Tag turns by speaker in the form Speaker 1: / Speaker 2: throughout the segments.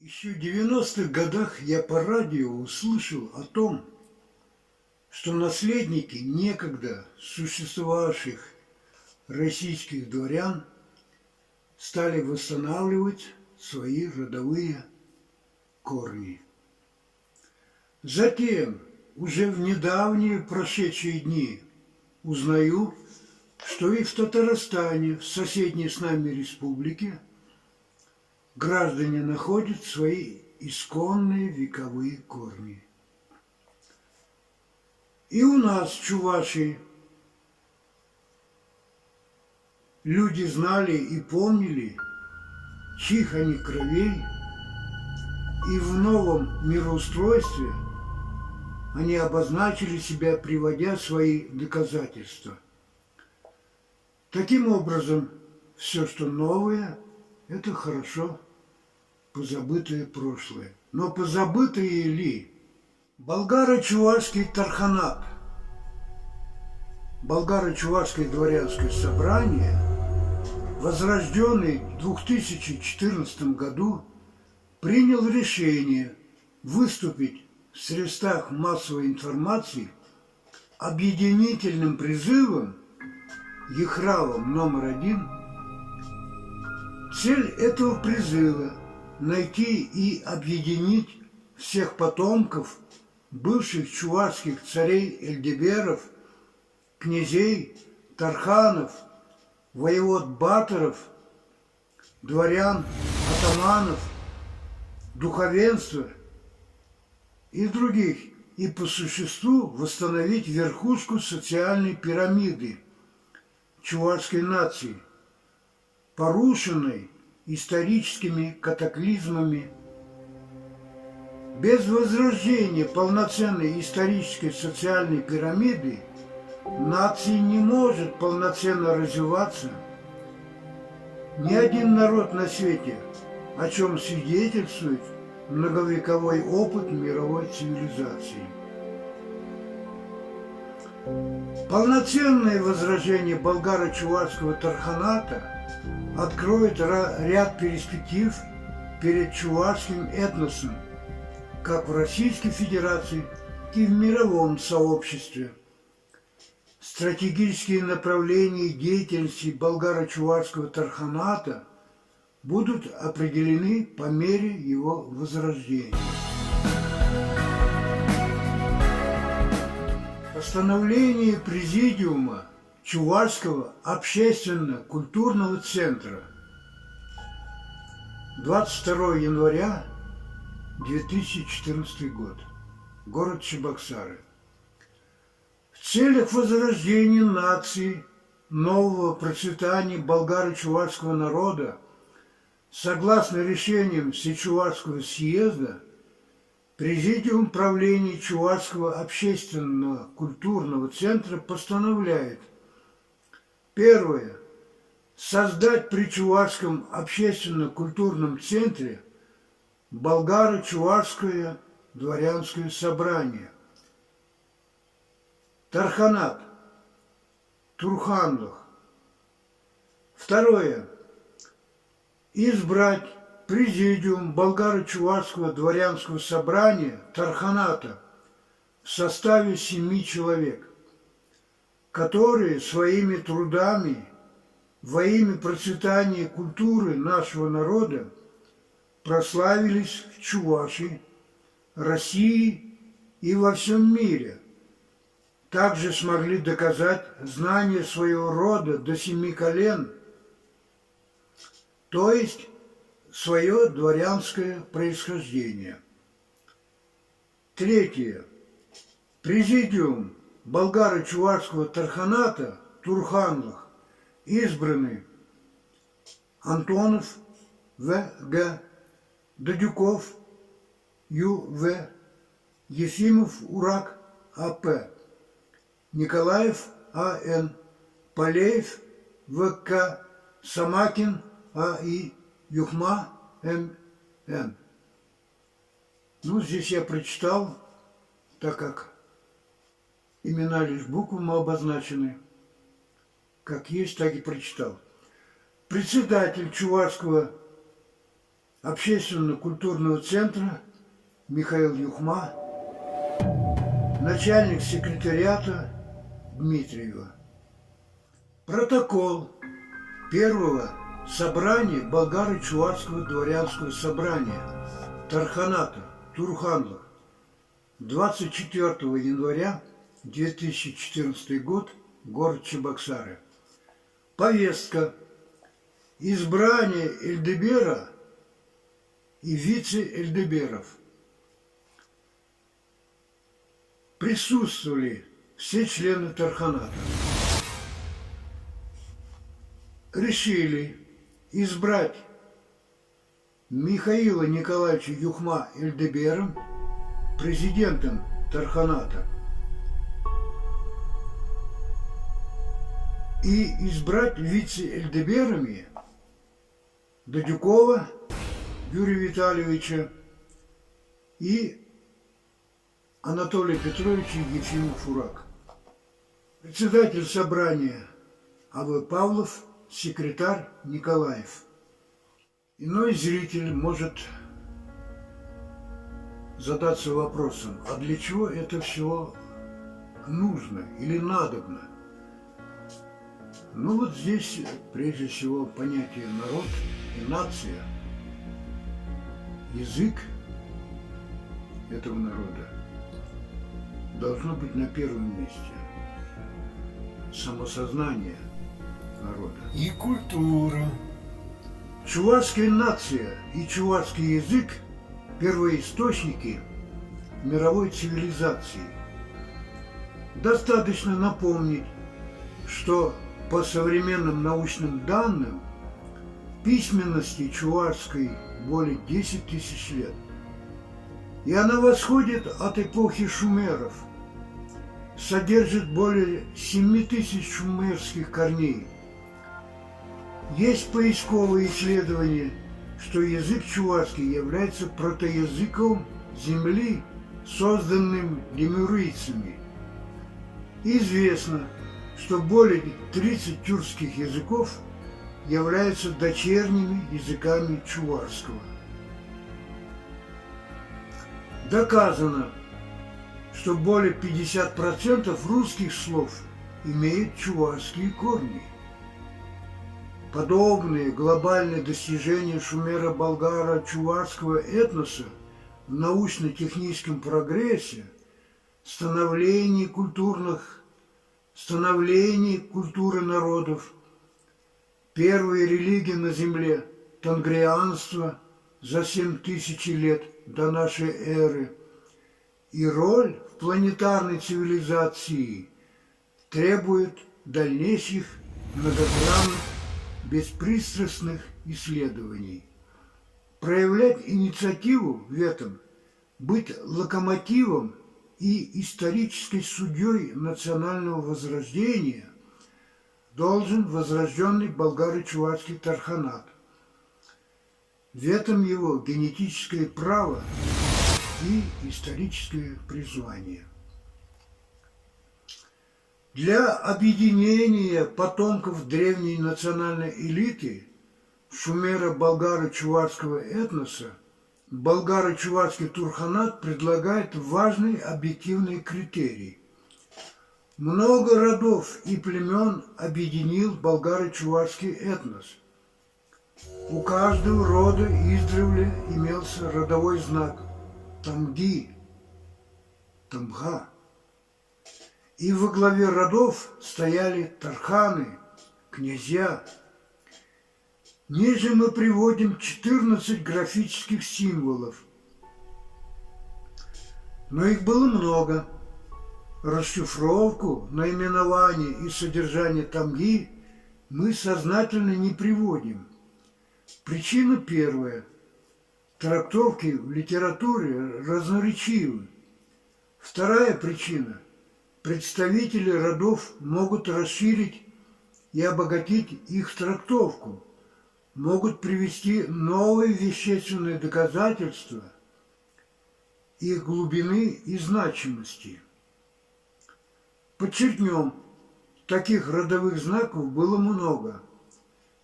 Speaker 1: Еще в 90-х годах я по радио услышал о том, что наследники некогда существовавших российских дворян стали восстанавливать свои родовые корни. Затем, уже в недавние прошедшие дни, узнаю, что и в Татарстане, в соседней с нами республике, граждане находят свои исконные вековые корни. И у нас, в Чувашии, люди знали и помнили, чьих они кровей, и в новом мироустройстве они обозначили себя, приводя свои доказательства. Таким образом, все, что новое, это хорошо позабытое прошлое. Но позабытые ли? Болгаро-чувашский тарханат, болгаро-чувашское дворянское собрание, возрожденный в 2014 году, принял решение выступить в средствах массовой информации объединительным призывом, ехравом №1. Цель этого призыва – найти и объединить всех потомков бывших чувашских царей Эльдеберов, князей, тарханов, воевод баторов, дворян, атаманов, духовенства и других, и по существу восстановить верхушку социальной пирамиды чувашской нации, порушенной историческими катаклизмами. Без возрождения полноценной исторической социальной пирамиды нация не может полноценно развиваться. Ни один народ на свете, о чем свидетельствует многовековой опыт мировой цивилизации. Полноценное возрождение болгаро-чувашского тарханата откроет ряд перспектив перед чувашским этносом, как в Российской Федерации, так и в мировом сообществе. Стратегические направления деятельности болгаро-чувашского тарханата будут определены по мере его возрождения. Постановление Президиума Чувашского общественно-культурного центра 22 января 2014 год. Город Чебоксары. В целях возрождения нации, нового процветания болгаро-чувашского народа, согласно решениям Всечувашского съезда, Президиум правления Чувашского общественного культурного центра постановляет: первое. Создать при Чувашском общественно-культурном центре болгаро-чувашское дворянское собрание. Тарханат, Турханлах. Второе. Избрать Президиум болгаро-чувашского дворянского собрания Тарханата в составе 7 человек, которые своими трудами во имя процветания культуры нашего народа прославились в Чувашии, России и во всем мире. Также смогли доказать знание своего рода до 7 колен, то есть свое дворянское происхождение. Третье. Президиум болгаро-чувашского тарханата Турханлах избраны: Антонов В.Г., Дадюков Ю.В., Ефимов Урак А.П., Николаев А.Н., Полеев В.К., Самакин А.И., Юхма М.Н. Ну, здесь я прочитал, так как имена лишь буквами обозначены, как есть, так и прочитал. Председатель Чувашского общественно-культурного центра Михаил Юхма, начальник секретариата Дмитриева. Протокол первого собрания Болгаро-Чувашского дворянского собрания Тарханата Турханлы 24 января 2014 год, город Чебоксары. Повестка: избрание Эльдебера и вице-эльдеберов. Присутствовали все члены Тарханата. Решили избрать Михаила Николаевича Юхма Эльдебером президентом Тарханата и избрать вице-эльдеберами Дадюкова Юрия Витальевича и Анатолия Петровича Ефимов-Урак. Председатель собрания А.В. Павлов, секретарь Николаев. Иной зритель может задаться вопросом, а для чего это все нужно или надобно? Ну вот здесь прежде всего понятие народ и нация, язык этого народа должно быть на первом месте. Самосознание народа. И культура. Чувашская нация и чувашский язык – первоисточники мировой цивилизации. Достаточно напомнить, что по современным научным данным письменности чувашской более 10 тысяч лет. И она восходит от эпохи шумеров, содержит более 7 тысяч шумерских корней. Есть поисковые исследования, что язык чувашский является протоязыком земли, созданным лемурийцами. Известно, что более 30 тюркских языков являются дочерними языками чувашского. Доказано, что более 50% русских слов имеют чувашские корни. Подобные глобальные достижения шумеро-болгаро-чувашского этноса в научно-техническом прогрессе, становлении культуры народов, первой религии на земле, тангрианство за 7000 лет до нашей эры, и роль в планетарной цивилизации требует дальнейших многогранных, беспристрастных исследований. Проявлять инициативу в этом, быть локомотивом и исторической судьей национального возрождения должен возрожденный болгаро-чувашский Тарханат. В этом его генетическое право и историческое призвание. Для объединения потомков древней национальной элиты шумеро-болгаро-чувашского этноса болгаро-чувашский Турханат предлагает важный объективный критерий. Много родов и племен объединил болгаро-чувашский этнос. У каждого рода издревле имелся родовой знак Тамги, Тамга. И во главе родов стояли тарханы, князья. Ниже мы приводим 14 графических символов. Но их было много. Расшифровку, наименование и содержание тамги мы сознательно не приводим. Причина первая. Трактовки в литературе разноречивы. Вторая причина. Представители родов могут расширить и обогатить их трактовку, могут привести новые вещественные доказательства их глубины и значимости. Подчеркнем, таких родовых знаков было много.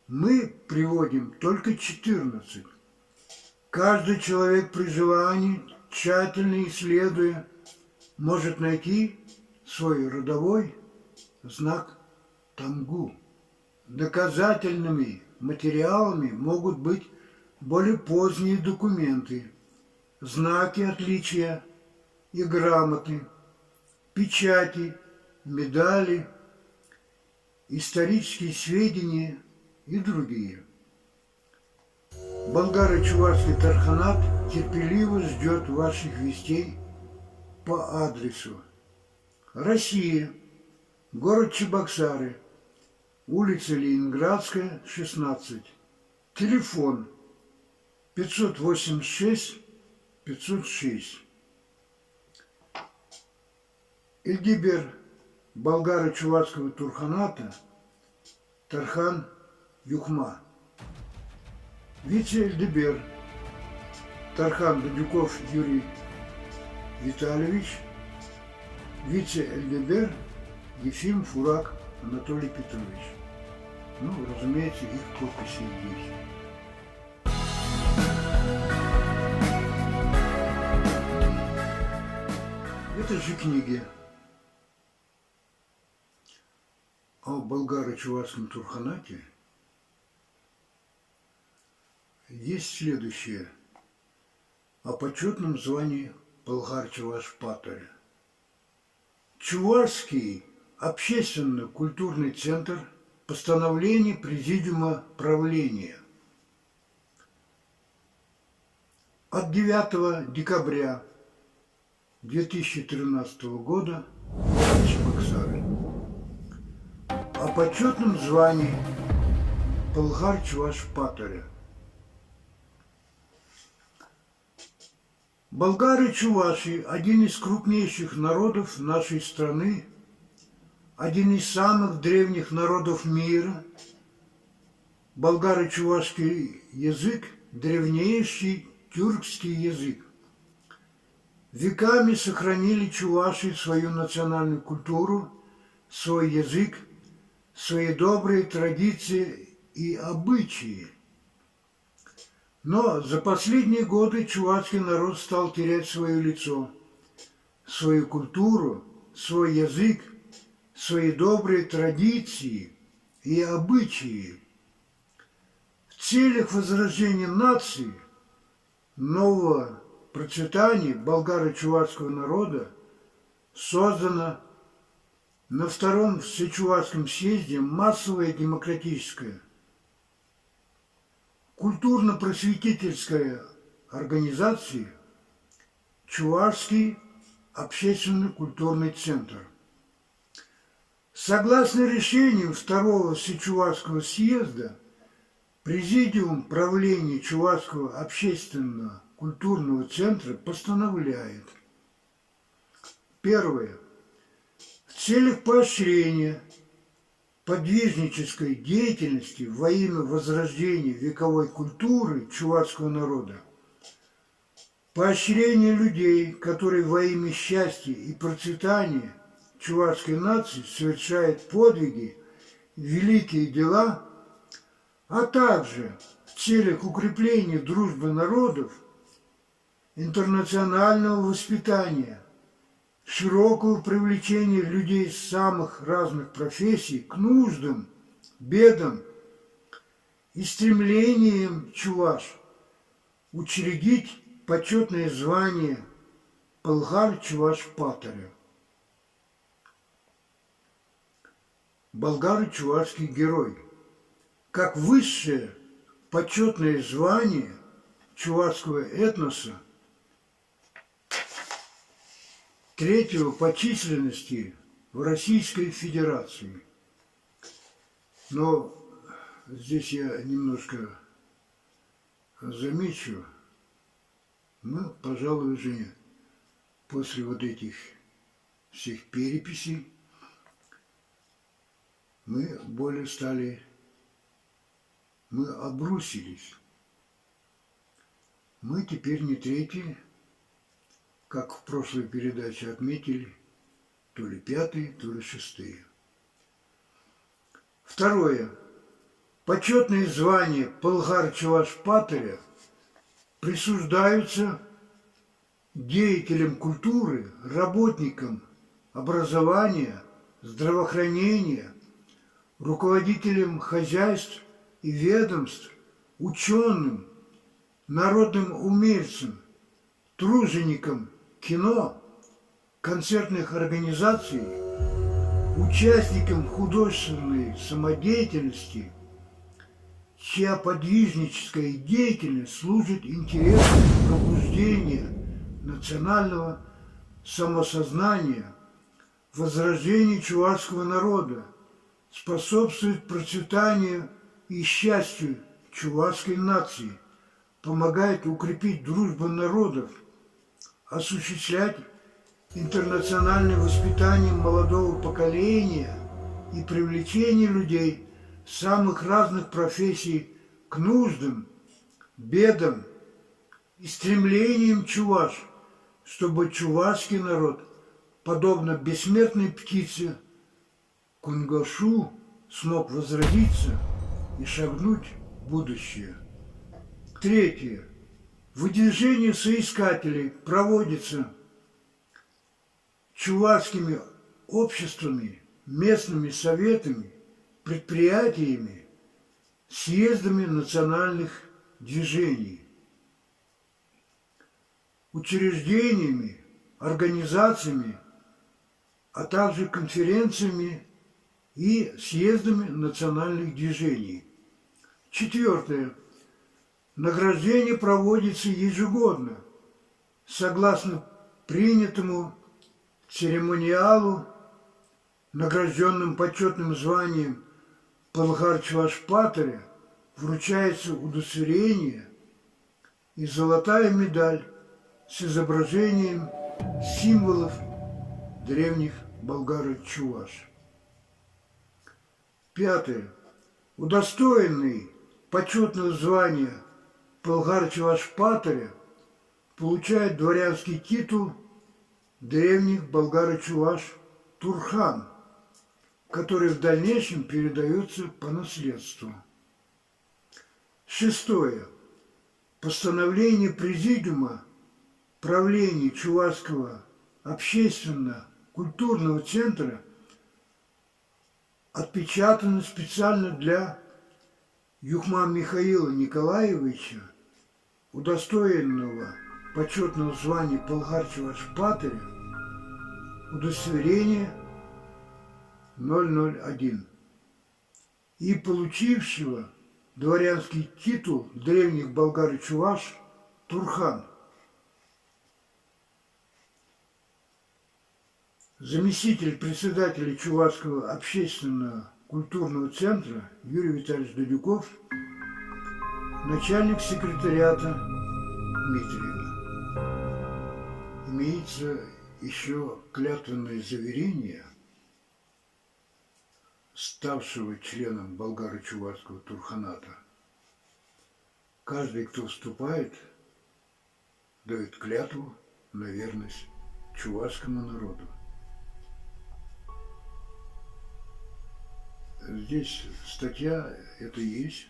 Speaker 1: Мы приводим только 14. Каждый человек при желании, тщательно исследуя, может найти свой родовой знак Тамгу. Доказательными материалами могут быть более поздние документы, знаки отличия и грамоты, печати, медали, исторические сведения и другие. Болгаро-Чувашский Тарханат терпеливо ждет ваших вестей по адресу: Россия, город Чебоксары, улица Ленинградская, 16, телефон 586 506. Эльдибер Болгаро-Чувашского Турханата Тархан Юхма. Вице-эльдибер Тархан Дудюков Юрий Витальевич. Вице-эльдибер Ефимов Урак Анатолий Петрович. Ну, разумеется, их подписи есть. Это же книги о Болгаро-Чувашском Турханате. Есть следующее: о почетном звании Болгар-Чуваш-Патаря. Чувашский общественно-культурный центр, постановление Президиума правления от 9 декабря 2013 года Чебоксары о почетном звании Болгар-Чуваш-Патаря. Болгары-чуваши – один из крупнейших народов нашей страны, один из самых древних народов мира. Болгары-чувашский язык – древнейший тюркский язык. Веками сохранили чуваши свою национальную культуру, свой язык, свои добрые традиции и обычаи. Но за последние годы чувашский народ стал терять свое лицо, свою культуру, свой язык, свои добрые традиции и обычаи. В целях возрождения нации, нового процветания болгаро-чувашского народа создана на Втором Всечувашском съезде массовая демократическая культурно-просветительская организация Чувашский общественно-культурный центр. Согласно решению Второго Всечувашского съезда, Президиум правления Чувашского общественно-культурного центра постановляет: первое. В целях поощрения подвижнической деятельности во имя возрождения вековой культуры чувашского народа, поощрение людей, которые во имя счастья и процветания чувашской нации совершают подвиги, великие дела, а также в целях укрепления дружбы народов, интернационального воспитания, широкого привлечения людей из самых разных профессий к нуждам, бедам и стремлениям чуваш учредить почетное звание Болгар-Чуваш-Патаря. Болгар-Чувашский герой как высшее почетное звание чувашского этноса, третьего по численности в Российской Федерации. Но здесь я немножко замечу, мы, пожалуй, уже после вот этих всех переписей мы более стали, мы обрусились. Мы теперь не третьи, как в прошлой передаче отметили, то ли пятые, то ли шестые. Второе. Почетное звание Болгар-Чуваш-Патаря присуждаются деятелям культуры, работникам образования, здравоохранения, руководителям хозяйств и ведомств, ученым, народным умельцам, труженикам кино, концертных организаций, участникам художественной самодеятельности, чья подвижническая деятельность служит интересам пробуждения национального самосознания, возрождению чувашского народа, способствует процветанию и счастью чувашской нации, помогает укрепить дружбу народов, осуществлять интернациональное воспитание молодого поколения и привлечение людей самых разных профессий к нуждам, бедам и стремлениям чуваш, чтобы чувашский народ, подобно бессмертной птице Кунгашу, смог возродиться и шагнуть в будущее. Третье. Выдвижение соискателей проводится чувашскими обществами, местными советами, предприятиями, съездами национальных движений, учреждениями, организациями, а также конференциями и съездами национальных движений. Четвертое. Награждение проводится ежегодно, согласно принятому церемониалу, награжденным почетным званием Палгар-Чуваш-Патыря вручается удостоверение и золотая медаль с изображением символов древних болгар-чуваш. Пятое. Удостоенный почетного звания Палгар-Чуваш-Патыря получает дворянский титул древних болгар-чуваш Турхан, который в дальнейшем передается по наследству. Шестое. Постановление Президиума правления Чувашского общественно-культурного центра отпечатано специально для Юхма Михаила Николаевича, удостоенного почетного звания Палгар-Чуваш-Патыря, удостоверение 001 и получившего дворянский титул древних болгар и чуваш Турхан. Заместитель председателя Чувашского общественного культурного центра Юрий Витальевич Дудюков, начальник секретариата Дмитриева. Имеется еще клятвенное заверение ставшего членом болгаро-чувашского Турханата. Каждый, кто вступает, дает клятву на верность чувашскому народу. Здесь статья это есть.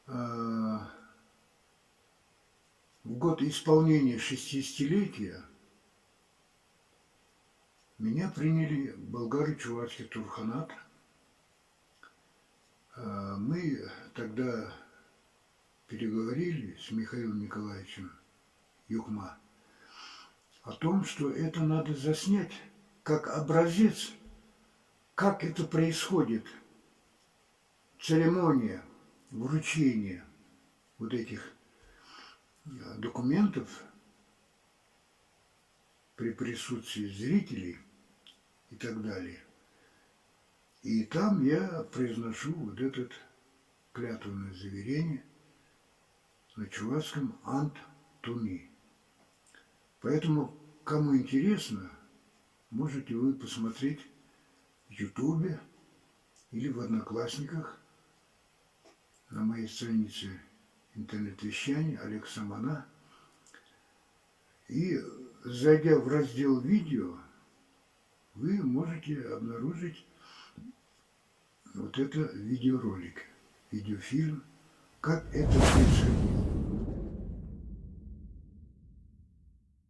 Speaker 1: В год исполнения 60-летия меня приняли болгары-чувашский Турханат. Мы тогда переговорили с Михаилом Николаевичем Юхма о том, что это надо заснять как образец, как это происходит, церемония вручения вот этих документов при присутствии зрителей и так далее. И там я произношу вот это клятвенное заверение на чувашском Ант-Туни. Поэтому, кому интересно, можете вы посмотреть в Ютубе или в Одноклассниках на моей странице интернет-вещания Олег Самана. И, зайдя в раздел «Видео», вы можете обнаружить вот это видеоролик, видеофильм, как это происходило.